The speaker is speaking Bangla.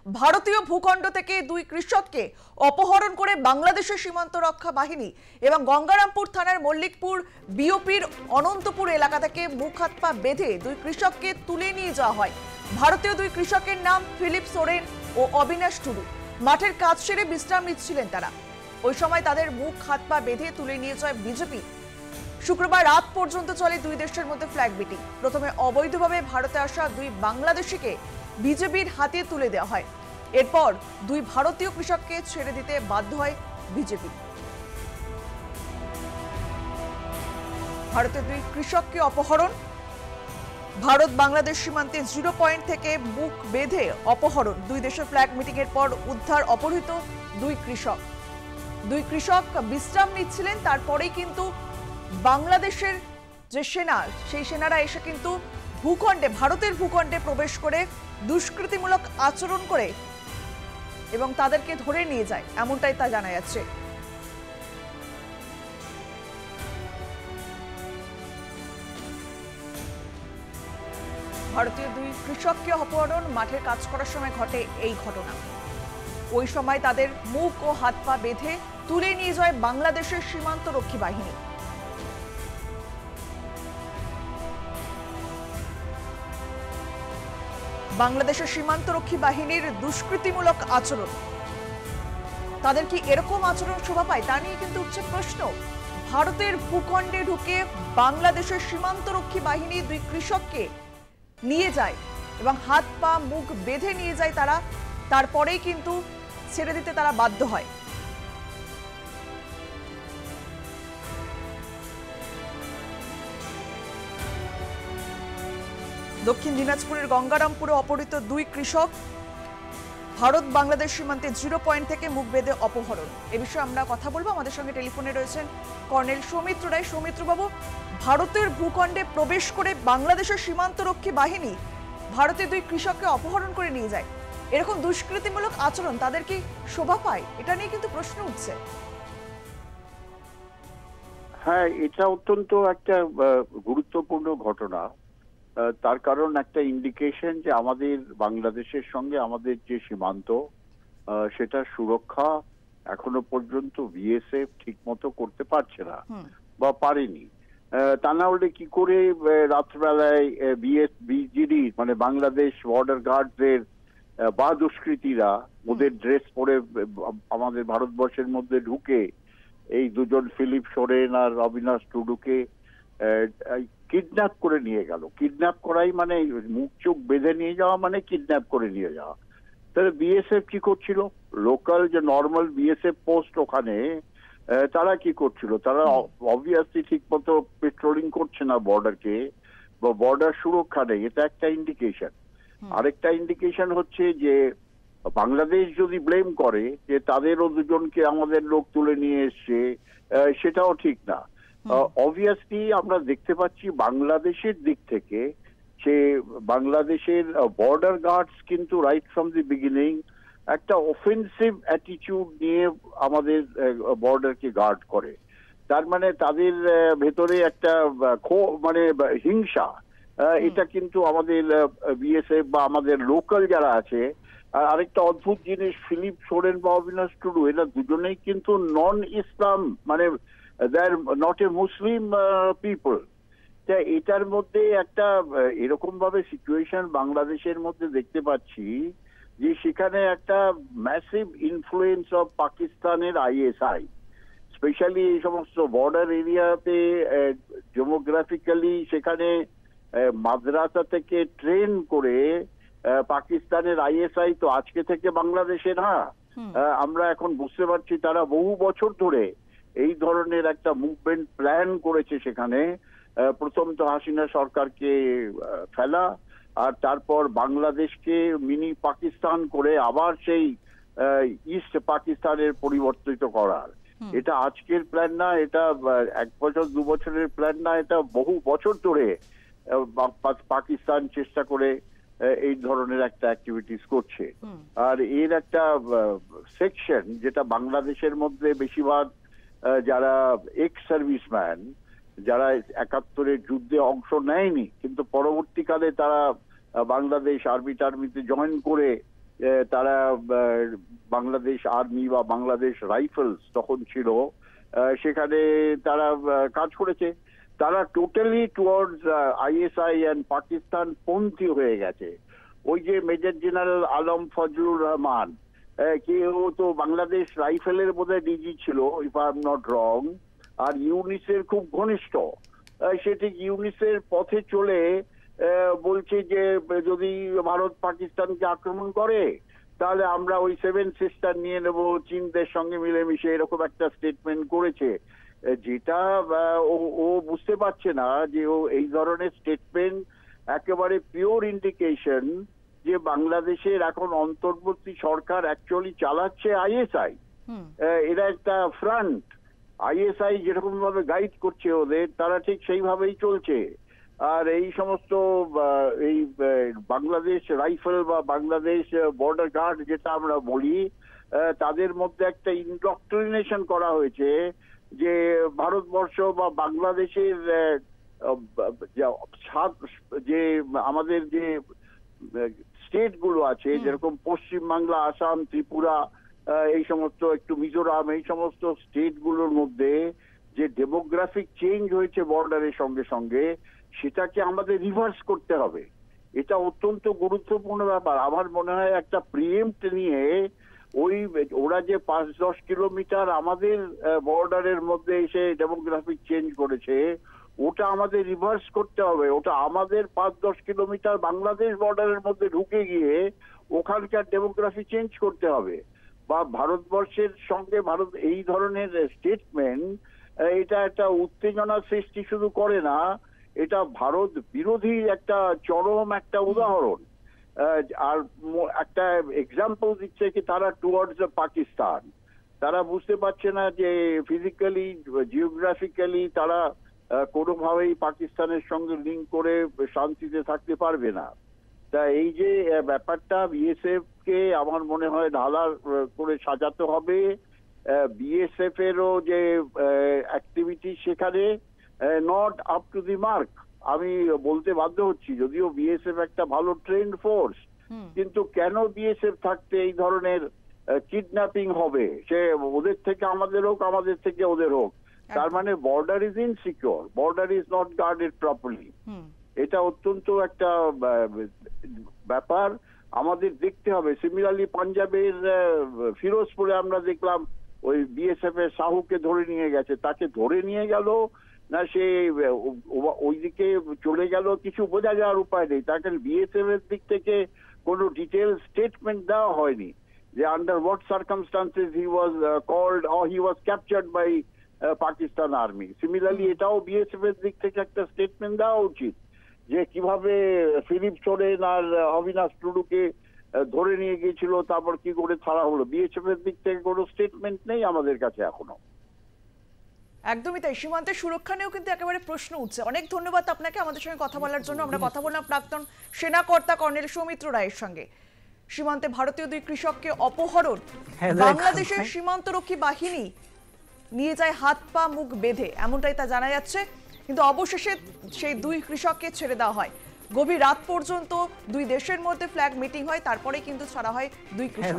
ভারতীয় ভূখণ্ড থেকে দুই কৃষককে অপহরণ করে বাংলাদেশের সীমান্ত রক্ষা বাহিনী এবং গঙ্গারামপুর থানার মল্লিকপুর বিওপির অনন্তপুর এলাকা থেকে মুখ হাত পা বেঁধে দুই কৃষককে তুলে নিয়ে যাওয়া হয়। ভারতীয় দুই কৃষকের নাম ফিলিপ সোরেন ও অবিনাশ টুডু। মাঠের কাজ সেরে বিশ্রাম নিচ্ছিলেন তারা। ওই সময় তাদের মুখ হাত পা বেঁধে তুলে নিয়ে যায় বিজেপি। শুক্রবার রাত পর্যন্ত চলে দুই দেশের মধ্যে ফ্ল্যাগ মিটিং। প্রথমে অবৈধভাবে ভারতে আসা দুই বাংলাদেশিকে বিজেপির হাতে তুলে দেওয়া হয়। এরপর দুই ভারতীয় কৃষককে ছেড়ে দিতে বাধ্য হয় বিজেপি। ভারতের দুই কৃষককে অপহরণ। ভারত বাংলাদেশ সীমান্তে 0 পয়েন্ট থেকে মুখ বেঁধে অপহরণ। দুই দেশের ফ্ল্যাগ মিটিং এর পর উদ্ধার অপহৃত দুই কৃষক। দুই কৃষক বিশ্রাম নিচ্ছিলেন, তারপরেই কিন্তু বাংলাদেশের যে সেনা, সেই সেনারা এসে কিন্তু ভূখণ্ডে, ভারতের ভূখণ্ডে প্রবেশ করে দুষ্কৃতিমূলক আচরণ করে এবং তাদেরকে ধরে নিয়ে যায়, এমনটাই তা জানা যাচ্ছে। ভারতীয় দুই কৃষককে অপহরণ, মাঠের কাজ করার সময় ঘটে এই ঘটনা। ওই সময় তাদের মুখ ও হাত পা বেঁধে তুলে নিয়ে যায় বাংলাদেশের সীমান্ত রক্ষী বাহিনী। বাংলাদেশের সীমান্তরক্ষী বাহিনীর দুষ্কৃতিমূলক আচরণ, তাদের কি এরকম আচরণ শোভা পায় তা নিয়ে কিন্তু উঠছে প্রশ্ন। ভারতের ভূখণ্ডে ঢুকে বাংলাদেশের সীমান্তরক্ষী বাহিনী দুই কৃষককে নিয়ে যায় এবং হাত পা মুখ বেঁধে নিয়ে যায় তারা, তারপরেই কিন্তু ছেড়ে দিতে তারা বাধ্য হয়। দক্ষিণ দিনাজপুরের গঙ্গারামপুরে অপহৃত দুই কৃষক। ভারত বাংলাদেশ সীমান্তে 0 পয়েন্ট থেকে মুখ বেঁধে অপহরণ। এ বিষয়ে আমরা কথা বলবো। আমাদের সঙ্গে টেলিফোনে রয়েছেন কর্নেল সৌমিত্র রায়। সৌমিত্রবাবু, ভারতের ভূখণ্ডে প্রবেশ করে বাংলাদেশের সীমান্তরক্ষী বাহিনী ভারতের দুই কৃষককে অপহরণ করে নিয়ে যায়, এরকম দুষ্কৃতিমূলক আচরণ তাদের কি শোভা পায়? এটা নিয়ে কিন্তু প্রশ্ন উঠছে। হ্যাঁ, এটা অত্যন্ত একটা গুরুত্বপূর্ণ ঘটনা। তার কারণ একটা ইন্ডিকেশন যে আমাদের বাংলাদেশের সঙ্গে আমাদের যে সীমান্ত, সেটা সুরক্ষা এখনো পর্যন্ত বিএসএফ ঠিক মতো করতে পারছে না বা পারেনি। তা না হলে কি করে রাত্রবেলায় বিজিডি মানে বাংলাদেশ বর্ডার গার্ডদের বা দুষ্কৃতীরা ওদের ড্রেস পরে আমাদের ভারতবর্ষের মধ্যে ঢুকে এই দুজন ফিলিপ সোরেন আর অবিনাশ টুডুকে কিডন্যাপ করে নিয়ে গেল। কিডন্যাপ করাই মানে মুখ চোখ বেঁধে নিয়ে যাওয়া, মানে কিডন্যাপ করে নিয়ে যাওয়া। তাহলে বিএসএফ কি করছিল? লোকাল যে নর্মাল বিএসএফ পোস্ট ওখানে তারা কি করছিল? তারা অবভিয়াসলি ঠিক মতো পেট্রোলিং করছে না বর্ডারকে, বা বর্ডার সুরক্ষা নেই। এটা একটা ইন্ডিকেশন। আরেকটা ইন্ডিকেশন হচ্ছে যে বাংলাদেশ যদি ব্লেম করে যে তাদেরও দুজনকে আমাদের লোক তুলে নিয়ে এসছে, সেটাও ঠিক না। অবভিয়াসলি আমরা দেখতে পাচ্ছি বাংলাদেশের দিক থেকে যে বাংলাদেশের বর্ডার গার্ডস কিন্তু রাইট ফ্রম দি বিগিনিং একটা অফেন্সিভ অ্যাটিটিউড নিয়ে আমাদের বর্ডারকে গার্ড করে। তার মানে তাদের ভেতরে একটা মানে হিংসা, এটা কিন্তু আমাদের বিএসএফ বা আমাদের লোকাল যারা আছে। আরেকটা অদ্ভুত জিনিস, ফিলিপ সোরেন বা অবিনাশ টুডু এরা দুজনেই কিন্তু নন ইসলাম, মানে they are not a Muslim people. এটার মধ্যে একটা এরকম ভাবে সিচুয়েশন বাংলাদেশের মধ্যে দেখতে পাচ্ছি যে সেখানে একটা ম্যাসিভ ইনফ্লুয়েন্স অফ পাকিস্তানের আইএসআই, স্পেশালি এই সমস্ত বর্ডার এরিয়াতে ডেমোগ্রাফিক্যালি সেখানে মাদ্রাসা থেকে ট্রেন করে পাকিস্তানের আইএসআই তো আজকে থেকে বাংলাদেশে না। আমরা এখন বুঝতে পারছি তারা বহু বছর ধরে এই ধরনের একটা মুভমেন্ট প্ল্যান করেছে সেখানে। প্রথম তো হাসিনা সরকারকে ফেলা, আর তারপর বাংলাদেশকে মিনি পাকিস্তান করে আবার সেই ইস্ট পাকিস্তানের পরিবর্তিত করার। এটা আজকের প্ল্যান না, এটা 1 বছর 2 বছরের প্ল্যান না, এটা বহু বছর ধরে পাকিস্তান চেষ্টা করে এই ধরনের একটা অ্যাক্টিভিটিস করছে। আর এর একটা সেকশন যেটা বাংলাদেশের মধ্যে বেশিরভাগ যারা এক্স সার্ভিসম্যান, যারা 71-এর যুদ্ধে অংশ নেয়নি কিন্তু পরবর্তীকালে তারা বাংলাদেশ আর্মিতে জয়েন করে তারা বাংলাদেশ আর্মি বা বাংলাদেশ রাইফেলস তখন ছিল, সেখানে তারা কাজ করেছে। তারা totally towards ISI and Pakistan পন্থী হয়ে গেছে। ওই যে মেজর জেনারেল আলম ফজলুর রহমান, কেউ তো বাংলাদেশ রাইফেলের বোধহয় ডিজি ছিল, if I am not wrong, আর ইউনিসের খুব ঘনিষ্ঠ। সে ঠিক ইউনিসের পথে চলে বলছে যে যদি ভারত পাকিস্তানকে আক্রমণ করে তাহলে আমরা ওই 7 সিস্টার নিয়ে নেব, চীনদের সঙ্গে মিলেমিশে, এরকম একটা স্টেটমেন্ট করেছে। যেটা ও বুঝতে পারছে না যে ও এই ধরনের স্টেটমেন্ট একেবারে পিওর ইন্ডিকেশন যে বাংলাদেশের এখন অন্তর্বর্তী সরকার অ্যাকচুয়ালি চালাচ্ছে আইএসআই। এরা একটা ফ্রন্ট, আইএসআই যেরকম ভাবে গাইড করছে ওদের, তারা ঠিক সেইভাবেই চলছে। আর এই সমস্ত এই বাংলাদেশ রাইফেল বা বাংলাদেশ বর্ডার গার্ড যেটা আমরা বলি, তাদের মধ্যে একটা ইনডক্ট্রিনেশন করা হয়েছে যে ভারতবর্ষ বা বাংলাদেশের যে আমাদের যে স্টেট গুলো আছে, যেরকম পশ্চিমবাংলা, আসাম, ত্রিপুরা, এই সমস্ত, একটু মিজোরাম, এই সমস্ত স্টেট গুলোর মধ্যে যে ডেমোগ্রাফিক চেঞ্জ হয়েছে বর্ডারের সঙ্গে সঙ্গে, সেটাকে আমাদের রিভার্স করতে হবে। এটা অত্যন্ত গুরুত্বপূর্ণ ব্যাপার। আমার মনে হয় একটা প্রিএম্প্ট নিয়ে ওরা যে 5-10 কিলোমিটার আমাদের বর্ডারের মধ্যে এসে ডেমোগ্রাফিক চেঞ্জ করেছে, ওটা আমাদের রিভার্স করতে হবে। ওটা আমাদের 5-10 কিলোমিটার বাংলাদেশ বর্ডারের মধ্যে ঢুকে গিয়ে ওখানকার ডেমোগ্রাফি চেঞ্জ করতে হবে। বা ভারতবর্ষের সঙ্গে ভারত এই ধরনের স্টেটমেন্ট, এটা একটা উত্তেজনা সৃষ্টি শুধু করে না, এটা ভারত বিরোধী একটা চরম একটা উদাহরণ। আর একটা এক্সাম্পল দিচ্ছে কি তারা টুয়ার্ডস পাকিস্তান। তারা বুঝতে পারছে না যে ফিজিক্যালি, জিওগ্রাফিক্যালি তারা কোনোভাবেই পাকিস্তানের সঙ্গে লিঙ্ক করে শান্তিতে থাকতে পারবে না। তা এই যে ব্যাপারটা, বিএসএফ কে আমার মনে হয় ঢালা করে সাজাতে হবে। বিএসএফ এরও যে অ্যাক্টিভিটি সেখানে not up to the mark, আমি বলতে বাধ্য হচ্ছি। যদিও বিএসএফ একটা ভালো ট্রেন্ড ফোর্স, কিন্তু কেন বিএসএফ থাকতে এই ধরনের কিডন্যাপিং হবে? সে ওদের থেকে আমাদের হোক, আমাদের থেকে ওদের হোক, তার মানে border is insecure, border is not guarded properly. এটা অত্যন্ত একটা ব্যাপার আমাদের দেখতে হবে। সিমিলারলি পাঞ্জাবের ফিরোজপুরে আমরা দেখলাম ওই বিএসএফ এর সাহুকে ধরে নিয়ে গেছে। তাকে ধরে নিয়ে গেল না, সে ওইদিকে চলে গেল, কিছু বোঝা যাওয়ার উপায় নেই। তাকে বিএসএফ এর দিক থেকে কোনো ডিটেল স্টেটমেন্ট দেওয়া হয়নি যে under what circumstances he was called or he was captured by Pakistan army. Similarly এটাও বিএসএফ এর দিক থেকে একটা স্টেটমেন্ট দেওয়া উচিত যে কিভাবে ফিলিপ সোরেন আর অবিনাশ টুডুকে ধরে নিয়ে গিয়েছিল, তারপর কি করে ছাড়া হলো। বিএসএফ এর দিক থেকে কোনো স্টেটমেন্ট নেই আমাদের কাছে এখনো। একদমই তাই। সীমান্তের সুরক্ষা নিয়েও কিন্তু একেবারে প্রশ্ন উঠছে। অনেক ধন্যবাদ আপনাকে আমাদের সঙ্গে কথা বলার জন্য। আমরা কথা বললাম প্রাক্তন সেনাকর্তা কর্নেল সৌমিত্র রায়ের সঙ্গে। সীমান্তে ভারতীয় 2 কৃষককে অপহরণ, বাংলাদেশের সীমান্তরক্ষী বাহিনী নিয়ে যায় হাত পা মুখ বেঁধে, এমনটাই তা জানা যাচ্ছে। কিন্তু অবশেষে সেই 2 কৃষককে ছেড়ে দেওয়া হয়। গভীর রাত পর্যন্ত 2 দেশের মধ্যে ফ্ল্যাগ মিটিং হয়, তারপরে কিন্তু ছাড়া হয় 2 কৃষক।